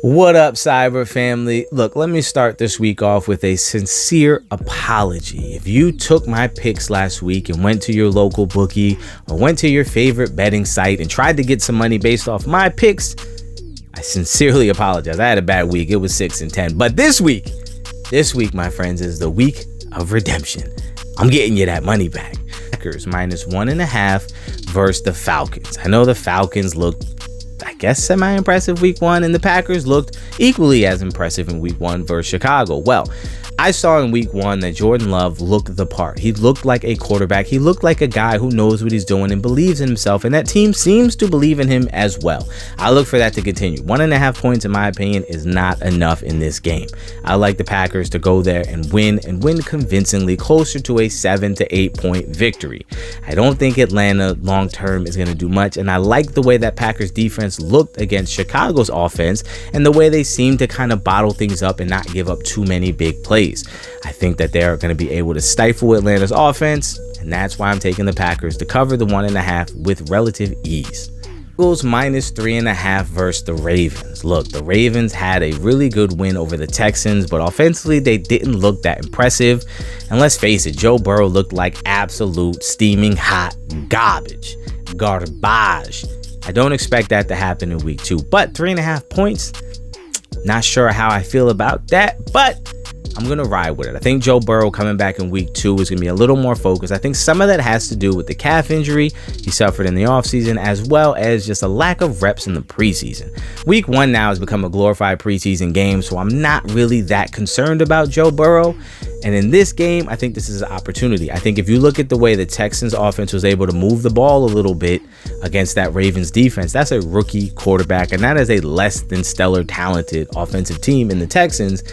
What up, S.I.B.R family? Look, let me start this week off with a sincere apology. If you took my picks last week and went to your local bookie or went to your favorite betting site and tried to get some money based off my picks, I sincerely apologize. I had a bad week. It was 6-10. But this week, my friends, is the week of redemption. I'm getting you that money back. Packers minus 1.5 versus the Falcons. I know the Falcons looked, I guess, semi-impressive week one, and the Packers looked equally as impressive in week one versus Chicago. Well, I saw in week one that Jordan Love looked the part. He looked like a quarterback. He looked like a guy who knows what he's doing and believes in himself, and that team seems to believe in him as well. I look for that to continue. 1.5 points, in my opinion, is not enough in this game. I like the Packers to go there and win convincingly, closer to a 7 to 8 point victory. I don't think Atlanta long term is going to do much, and I like the way that Packers defense looked against Chicago's offense and the way they seem to kind of bottle things up and not give up too many big plays. I think that they're going to be able to stifle Atlanta's offense, and that's why I'm taking the Packers to cover the 1.5 with relative ease. Eagles minus 3.5 versus the Ravens. Look, the Ravens had a really good win over the Texans, but offensively they didn't look that impressive. And let's face it, Joe Burrow looked like absolute steaming hot garbage. I don't expect that to happen in week 2, but 3.5 points, not sure how I feel about that, but I'm going to ride with it. I think Joe Burrow coming back in week 2 is going to be a little more focused. I think some of that has to do with the calf injury he suffered in the offseason, as well as just a lack of reps in the preseason. Week 1 now has become a glorified preseason game, so I'm not really that concerned about Joe Burrow. And in this game, I think this is an opportunity. I think if you look at the way the Texans offense was able to move the ball a little bit against that Ravens defense, that's a rookie quarterback, and that is a less than stellar talented offensive team in the Texans.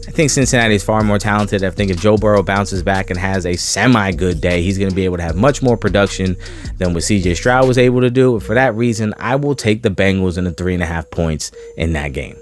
I think Cincinnati is far more talented. I think if Joe Burrow bounces back and has a semi-good day, he's going to be able to have much more production than what C.J. Stroud was able to do. And for that reason, I will take the Bengals in the 3.5 points in that game.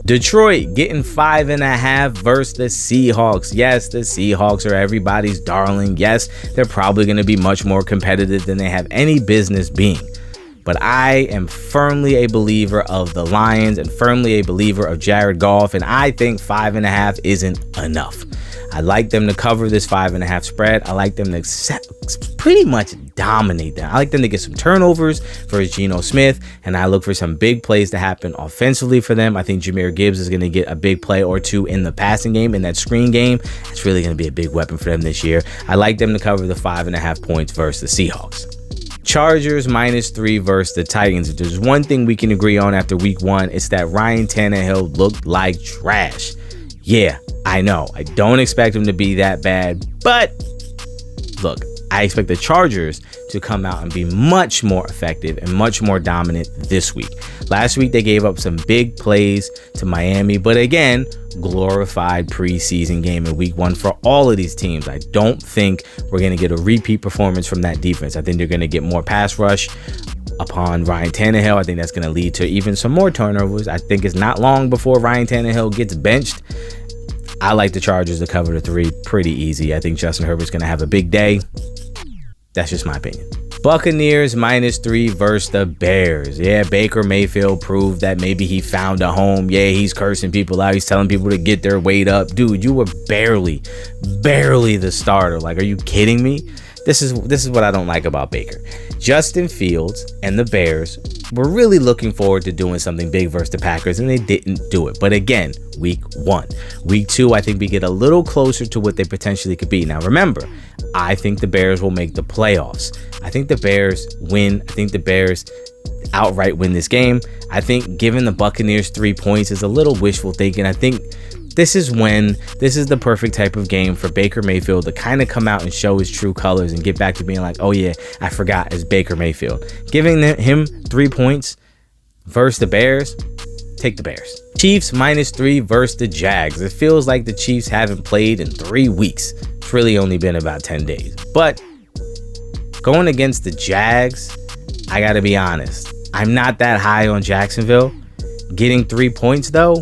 Detroit getting 5.5 versus the Seahawks. Yes, the Seahawks are everybody's darling. Yes, they're probably going to be much more competitive than they have any business being. But I am firmly a believer of the Lions and firmly a believer of Jared Goff, and I think 5.5 isn't enough. I like them to cover this 5.5 spread. I like them to pretty much dominate them. I like them to get some turnovers for Geno Smith, and I look for some big plays to happen offensively for them. I think Jahmyr Gibbs is going to get a big play or two in the passing game, in that screen game. It's really going to be a big weapon for them this year. I like them to cover the 5.5 points versus the Seahawks. Chargers minus 3 versus the Titans. If there's one thing we can agree on after week 1, it's that Ryan Tannehill looked like trash. Yeah, I know. I don't expect him to be that bad, but look, I expect the Chargers to come out and be much more effective and much more dominant this week. Last week, they gave up some big plays to Miami, but again, glorified preseason game in week 1 for all of these teams. I don't think we're going to get a repeat performance from that defense. I think they're going to get more pass rush upon Ryan Tannehill. I think that's going to lead to even some more turnovers. I think it's not long before Ryan Tannehill gets benched. I like the Chargers to cover the 3 pretty easy. I think Justin Herbert's going to have a big day. That's just my opinion. Buccaneers minus 3 versus the Bears. Yeah, Baker Mayfield proved that maybe he found a home. Yeah, he's cursing people out. He's telling people to get their weight up. Dude, you were barely the starter. Like, are you kidding me? This is what I don't like about Baker. Justin Fields and the Bears were really looking forward to doing something big versus the Packers, and they didn't do it. But again, week 1. Week 2, I think we get a little closer to what they potentially could be. Now, remember, I think the Bears will make the playoffs. I think the Bears win. I think the Bears outright win this game. I think giving the Buccaneers 3 points is a little wishful thinking. I think this is the perfect type of game for Baker Mayfield to kind of come out and show his true colors and get back to being like, oh yeah, I forgot it's Baker Mayfield. Giving him 3 points versus the Bears, take the Bears. Chiefs minus 3 versus the Jags. It feels like the Chiefs haven't played in 3 weeks. It's really only been about 10 days. But going against the Jags, I gotta be honest, I'm not that high on Jacksonville. Getting 3 points though,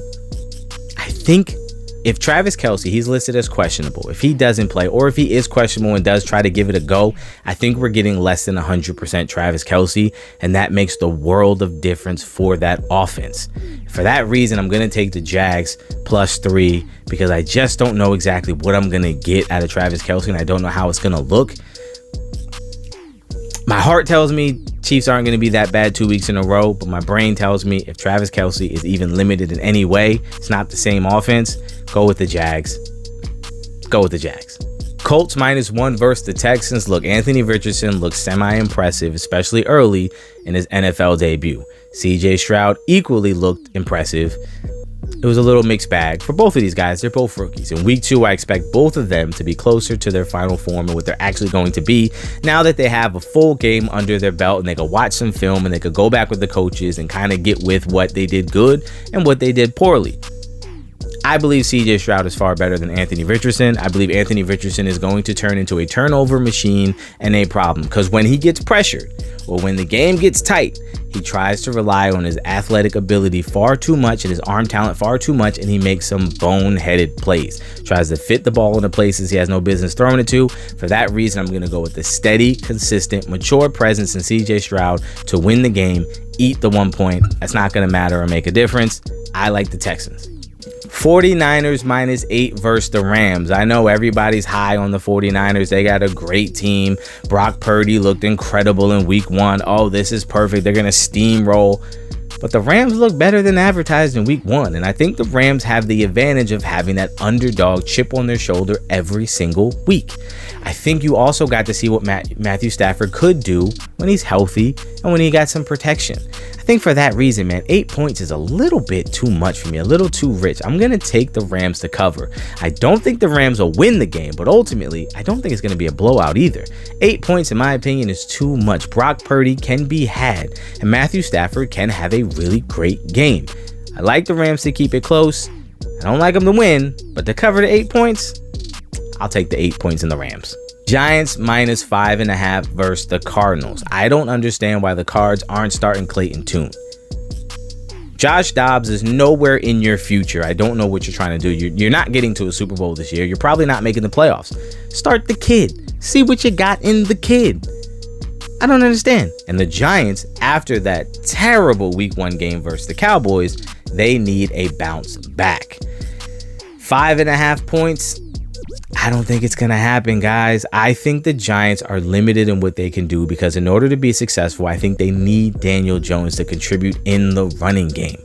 I think If Travis Kelce, he's listed as questionable. If he doesn't play, or if he is questionable and does try to give it a go, I think we're getting less than 100% Travis Kelce, and that makes the world of difference for that offense. For that reason, I'm going to take the Jags +3 because I just don't know exactly what I'm going to get out of Travis Kelce, and I don't know how it's going to look. My heart tells me Chiefs aren't going to be that bad 2 weeks in a row, but my brain tells me if Travis Kelce is even limited in any way, it's not the same offense. Go with the Jags. Go with the Jags. Colts -1 versus the Texans. Look, Anthony Richardson looks semi-impressive, especially early in his NFL debut. CJ Stroud equally looked impressive. It was a little mixed bag for both of these guys. They're both rookies. In week 2, I expect both of them to be closer to their final form and what they're actually going to be now that they have a full game under their belt and they can watch some film and they could go back with the coaches and kind of get with what they did good and what they did poorly. I believe CJ Stroud is far better than Anthony Richardson. I believe Anthony Richardson is going to turn into a turnover machine and a problem because when he gets pressured or when the game gets tight, he tries to rely on his athletic ability far too much and his arm talent far too much, and he makes some boneheaded plays. Tries to fit the ball into places he has no business throwing it to. For that reason, I'm going to go with the steady, consistent, mature presence in CJ Stroud to win the game, eat the 1 point. That's not going to matter or make a difference. I like the Texans. 49ers -8 versus the Rams. I know everybody's high on the 49ers. They got a great team. Brock Purdy looked incredible in week 1. Oh, this is perfect. They're going to steamroll. But the Rams look better than advertised in week 1. And I think the Rams have the advantage of having that underdog chip on their shoulder every single week. I think you also got to see what Matthew Stafford could do when he's healthy and when he got some protection. I think for that reason, man, 8 points is a little bit too much for me, a little too rich. I'm going to take the Rams to cover. I don't think the Rams will win the game, but ultimately, I don't think it's going to be a blowout either. 8 points, in my opinion, is too much. Brock Purdy can be had, and Matthew Stafford can have a really great game. I like the Rams to keep it close. I don't like them to win, but to cover the 8 points, I'll take the 8 points in the Rams. Giants -5.5 versus the Cardinals. I don't understand why the Cards aren't starting Clayton Tune. Josh Dobbs is nowhere in your future. I don't know what you're trying to do. You're not getting to a Super Bowl this year. You're probably not making the playoffs. Start the kid. See what you got in the kid. I don't understand. And the Giants, after that terrible week 1 game versus the Cowboys, they need a bounce back. 5.5 points. I don't think it's going to happen, guys. I think the Giants are limited in what they can do because in order to be successful, I think they need Daniel Jones to contribute in the running game.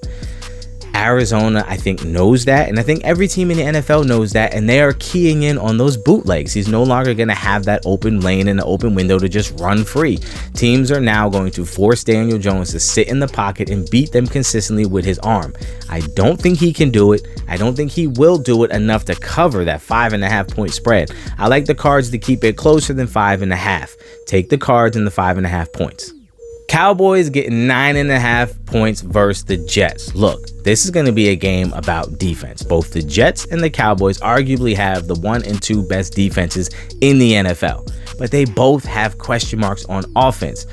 Arizona, I think, knows that, and I think every team in the NFL knows that, and they are keying in on those bootlegs. He's no longer going to have that open lane and an open window to just run free. Teams are now going to force Daniel Jones to sit in the pocket and beat them consistently with his arm. I don't think he can do it. I don't think he will do it enough to cover that 5.5 point spread. I like the Cards to keep it closer than 5.5. Take the Cards and the 5.5 points. Cowboys getting 9.5 points versus the Jets. Look, this is going to be a game about defense. Both the Jets and the Cowboys arguably have the 1 and 2 best defenses in the NFL, but they both have question marks on offense.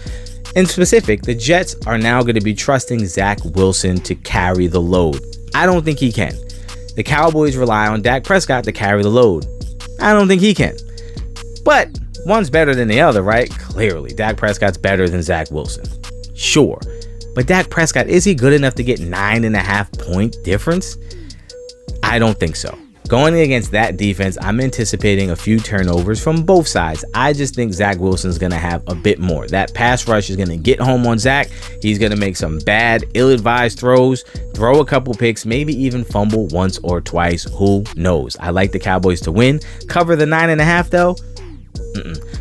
In specific, the Jets are now going to be trusting Zach Wilson to carry the load. I don't think he can. The Cowboys rely on Dak Prescott to carry the load. I don't think he can. But one's better than the other, right? Clearly, Dak Prescott's better than Zach Wilson. Sure. But Dak Prescott, is he good enough to get 9.5 point difference? I don't think so. Going against that defense, I'm anticipating a few turnovers from both sides. I just think Zach Wilson's going to have a bit more. That pass rush is going to get home on Zach. He's going to make some bad, ill-advised throws, throw a couple picks, maybe even fumble once or twice. Who knows? I like the Cowboys to win. Cover the 9.5 though.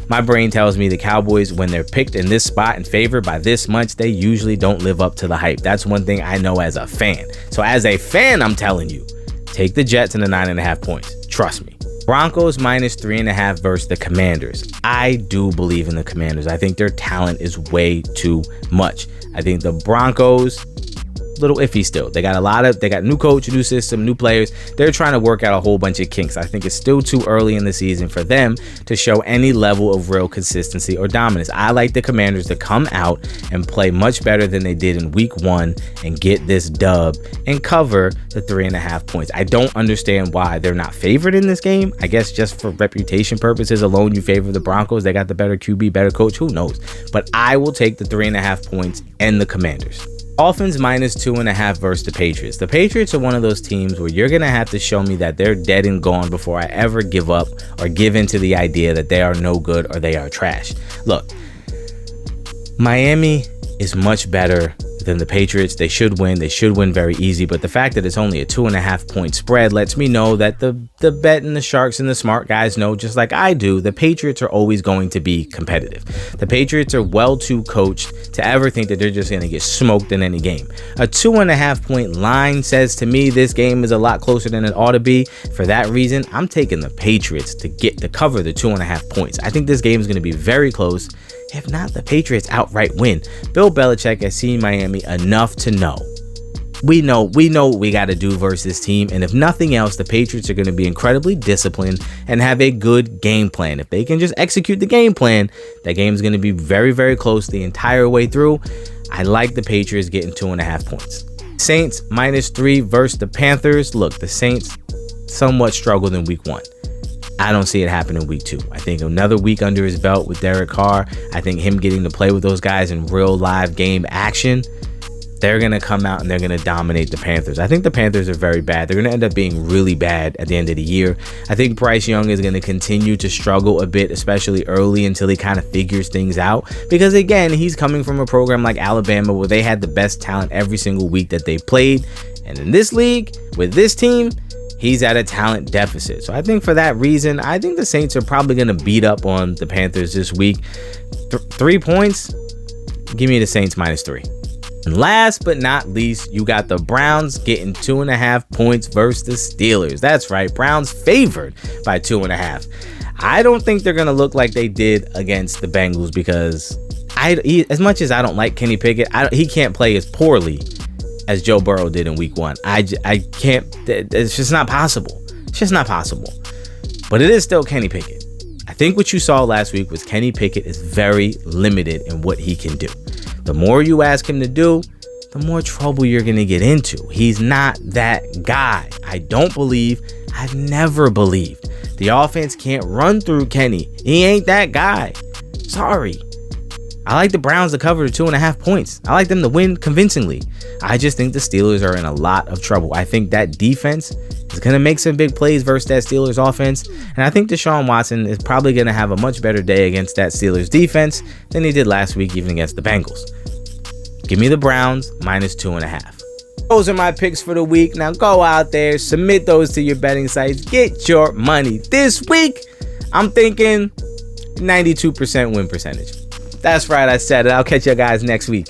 My brain tells me the Cowboys, when they're picked in this spot and favored by this much, they usually don't live up to the hype. That's one thing I know as a fan. So as a fan, I'm telling you, take the Jets and the 9.5 points. Trust me. Broncos -3.5 versus the Commanders. I do believe in the Commanders. I think their talent is way too much. I think the Broncos, little iffy still. They got new coach, new system, new players. They're trying to work out a whole bunch of kinks. I think it's still too early in the season for them to show any level of real consistency or dominance. I like the Commanders to come out and play much better than they did in week 1 and get this dub and cover the 3.5 points. I don't understand why they're not favored in this game. I guess just for reputation purposes alone, you favor the Broncos. They got the better QB, better coach, who knows? But I will take the 3.5 points and the Commanders. Dolphins minus 2.5 versus the Patriots. The Patriots are one of those teams where you're going to have to show me that they're dead and gone before I ever give up or give into the idea that they are no good or they are trash. Look, Miami is much better than the Patriots. They should win. They should win very easy. But the fact that it's only a 2.5 point spread lets me know that the bet and the sharks and the smart guys know, just like I do, the Patriots are always going to be competitive. The Patriots are well too coached to ever think that they're just going to get smoked in any game. A 2.5 point line says to me this game is a lot closer than it ought to be. For that reason, I'm taking the Patriots to cover the 2.5 points. I think this game is going to be very close. If not, the Patriots outright win. Bill Belichick has seen Miami enough to know. We know what we got to do versus this team. And if nothing else, the Patriots are going to be incredibly disciplined and have a good game plan. If they can just execute the game plan, that game is going to be very, very close the entire way through. I like the Patriots getting 2.5 points. Saints minus 3 versus the Panthers. Look, the Saints somewhat struggled in week 1. I don't see it happen in week 2. I think another week under his belt with Derek Carr, I think him getting to play with those guys in real live game action, they're going to come out and they're going to dominate the Panthers. I think the Panthers are very bad. They're going to end up being really bad at the end of the year. I think Bryce Young is going to continue to struggle a bit, especially early until he kind of figures things out. Because again, he's coming from a program like Alabama where they had the best talent every single week that they played. And in this league, with this team, he's at a talent deficit. So I think for that reason, I think the Saints are probably going to beat up on the Panthers this week. 3 points, give me the Saints minus 3. And last but not least, you got the Browns getting 2.5 points versus the Steelers. That's right, Browns favored by 2.5. I don't think they're going to look like they did against the Bengals because as much as I don't like Kenny Pickett, he can't play as poorly as Joe Burrow did in week 1. I can't, it's just not possible. It's just not possible. But it is still Kenny Pickett. I think what you saw last week was Kenny Pickett is very limited in what he can do. The more you ask him to do, the more trouble you're going to get into. He's not that guy. I've never believed the offense can't run through Kenny. He ain't that guy. Sorry. I like the Browns to cover the 2.5 points. I like them to win convincingly. I just think the Steelers are in a lot of trouble. I think that defense is going to make some big plays versus that Steelers offense. And I think Deshaun Watson is probably going to have a much better day against that Steelers defense than he did last week, even against the Bengals. Give me the Browns minus 2.5. Those are my picks for the week. Now go out there, submit those to your betting sites, get your money. This week, I'm thinking 92% win percentage. That's right, I said it. I'll catch you guys next week.